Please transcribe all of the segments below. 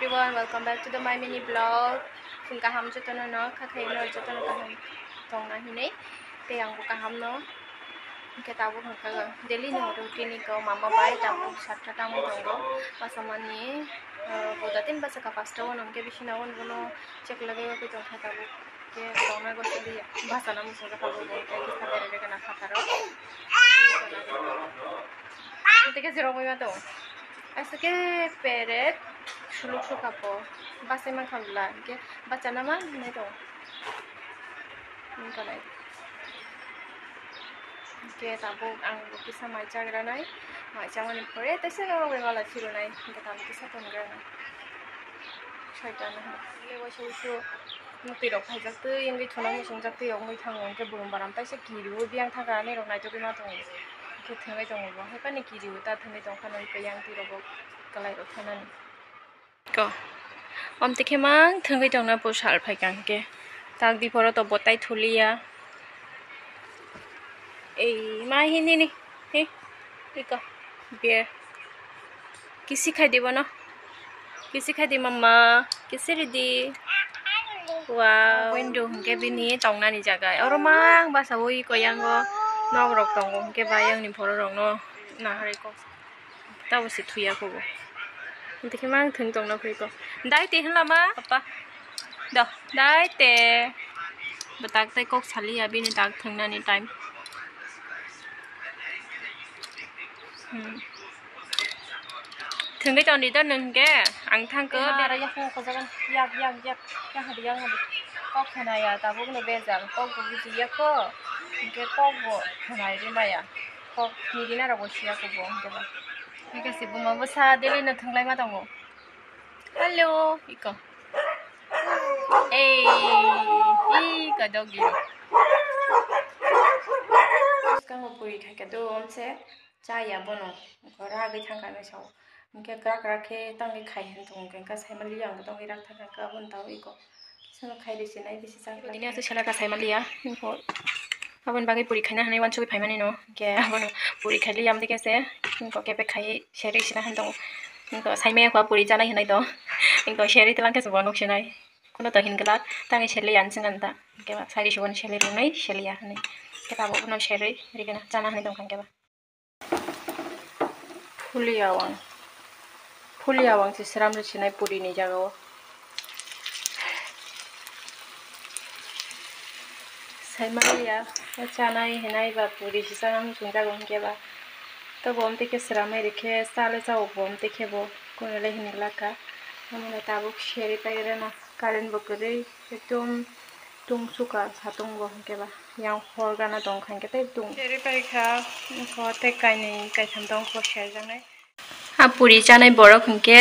everyone, welcome back to the my mini vlog. Kung kaham cho tono no, kakhay no cho tono kaham tong na hinay. Te ang kaham no. Ketabu kang daily no routine ko mama bai tabu satta tamu tongo. Pasamani budatin basa kapasta won onke bishina won bono check lage ko tong tabu. Ke tona go sedi basa namu so tabu bo ke kisa dere kana khataro. Te zero mo mato. Así que peret suluk sukapo basa man khamla ke bacha nama nei to ninka nai ke tabu ang kisa mai chagra nai mai chamani pore tese no wala chiru nai ke tabu kisa ton gra nai shaitan na le wa shu nuti rok phai jak tu yang gi thona mo song jak tu yong mai thang ke burum baram tai se kiru biang thaga nei rok nai to bima tong ke thengai tong bo he pani kiru ta thengai tong khanoi pe yang ti rok kalai rok thanan ko om te khemang thengai tong na po sal phai kang ke tak di poro to botai thulia ei ma hini ni he ika beer kisi khai dibo no kisi khai di mama kisi ready wow window ke bini tong na ni jaga oromang basa oi ko yang go nok rok tong ke ba yang ni poro rok no na hari ko ta bo si thuya ko bo te khemang thung tong na phri ko dai te hla ma papa do dai te batak tai kok sali abi ni tak thung na ni time thung cái tròn đi tới nâng ke ang thang cơ ra ya ko ko jagan yak ya hadi yang hadi ko khana ya ta bu no be jang ko ko ji ya ko ke ko bo khana ri ma ya ko ni dina ra bo sia ko bo ke ba cái gì bụng mà bữa sa đi lên nó thằng lại mà tao ngủ hello iko ê cái doggy cái một buổi thay cái đồ ông sẽ chai ya bono có ra cái thằng cái này sao cái cái tăng cái khai hình thùng cái sai mà liang cái tăng cái rác thằng cái bún tao iko sao khai đi xin này bị sao cái này tôi sẽ là cái sai mà liang iko abon bagi puri khai na hanai wan chuki phaimani no ke abon puri khai liam de kese ko ke pe khai share sina han dong ko sai me kwa puri jana hinai do ko share telang ke subon ok sinai kono to hin glat tangi shele yan singan ta ke ba sai shibon shele runai shele ya hanai ke ta bo no share ri kana jana hanai dong kan ke ba fuliawang si seram ri sinai puri ni jagao sai maria chana hinai ba puri si sanam sungja gong ke ba to bom te ke sramai rekhe sale chao bom te ke bo kono le hinila ka amona tabu sheri paire na karen bokre ekdom tung suka satung bo ke ba yang hor gana dong khan ke te tung sheri pai kha ko te kai nei kai tham dong ko share jang nai ha puri chanai borok hingke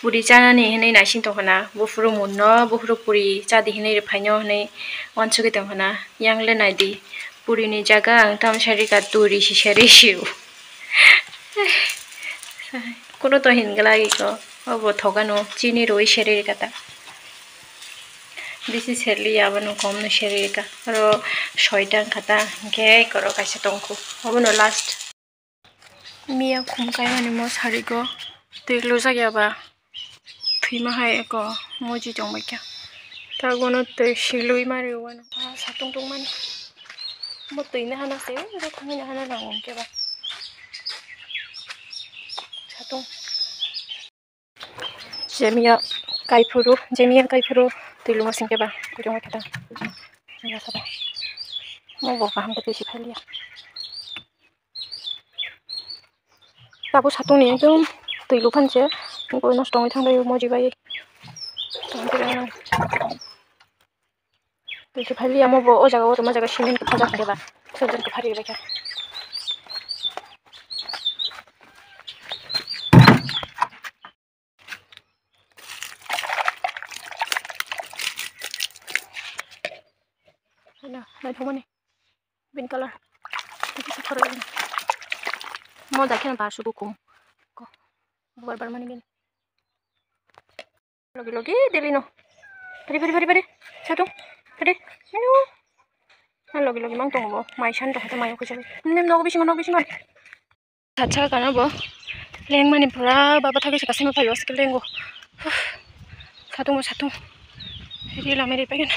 puri chana ni hinai na sing tongkhana bufuru munno bufuru puri chadi hinai re phaino hinai wanchuki tongkhana yang le nai di puri ni jaga ang tam shari ka turi si shari shiu kono to hingla gi ko obo thogano chini roi shari kata bisi serli abano kom no shari ka ro shoitang khata ge koro kaisa tongku obo no last Mia khumkai mani mo sari ko teglo jagya ba phima hai ko moji tong ba kya ta gono te shilui mari wano satung tung man mo tuina hana se ro thangina hana nangong ke ba satung jemia kaifuru tilu ma singke ba kujong ba kata ya saba mo bo ka ham te si phalia tabu satung ni ekdom tuilu phanche ko nষ্ট hoi thangbai moji bai tuilu phali amo bo o jaga cement khaja kheba sojan ko phari rekha na nai thomani bin color kisi khore mo dakhen ba shubu kum ko bar mani bin logi delino pari satu pari hello logi mang tong bo mai san to hata mai ko jabe nem nog bisingon acha kana bo leng mani pura baba thagi sakase ma phayo skill lengo Satu. Jadi lama di pengen.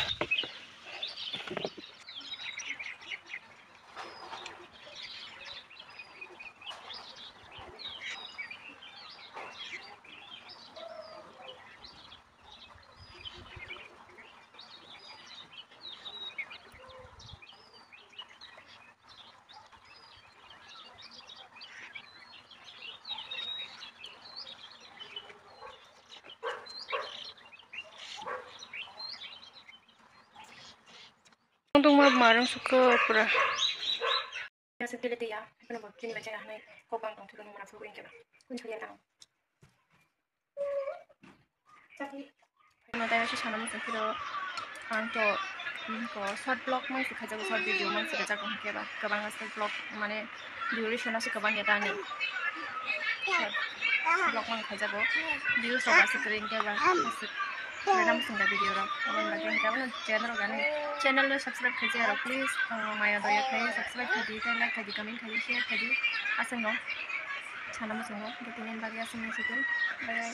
Untung marang suka pura. Ya seperti ya, kenapa kini baca nih kau bangkang turun mana flu yang kena, kunci lihat ang. Tapi, mata yang sana mungkin kita angto short vlog masih kerja short video masih kerja kau kira, kebang asal vlog mana duration masih kebang ya tani. Vlog mana kerja kau, view sobat sekering kira masih. Mereka mesti nggak video orang, kalau nggak yang kamu channel lo subscribe aja please, Maya doya kayak subscribe tadi, like tadi, comment tadi, share tadi, asal no, channel mesti no, kita tinggal bagi asal mesti bye.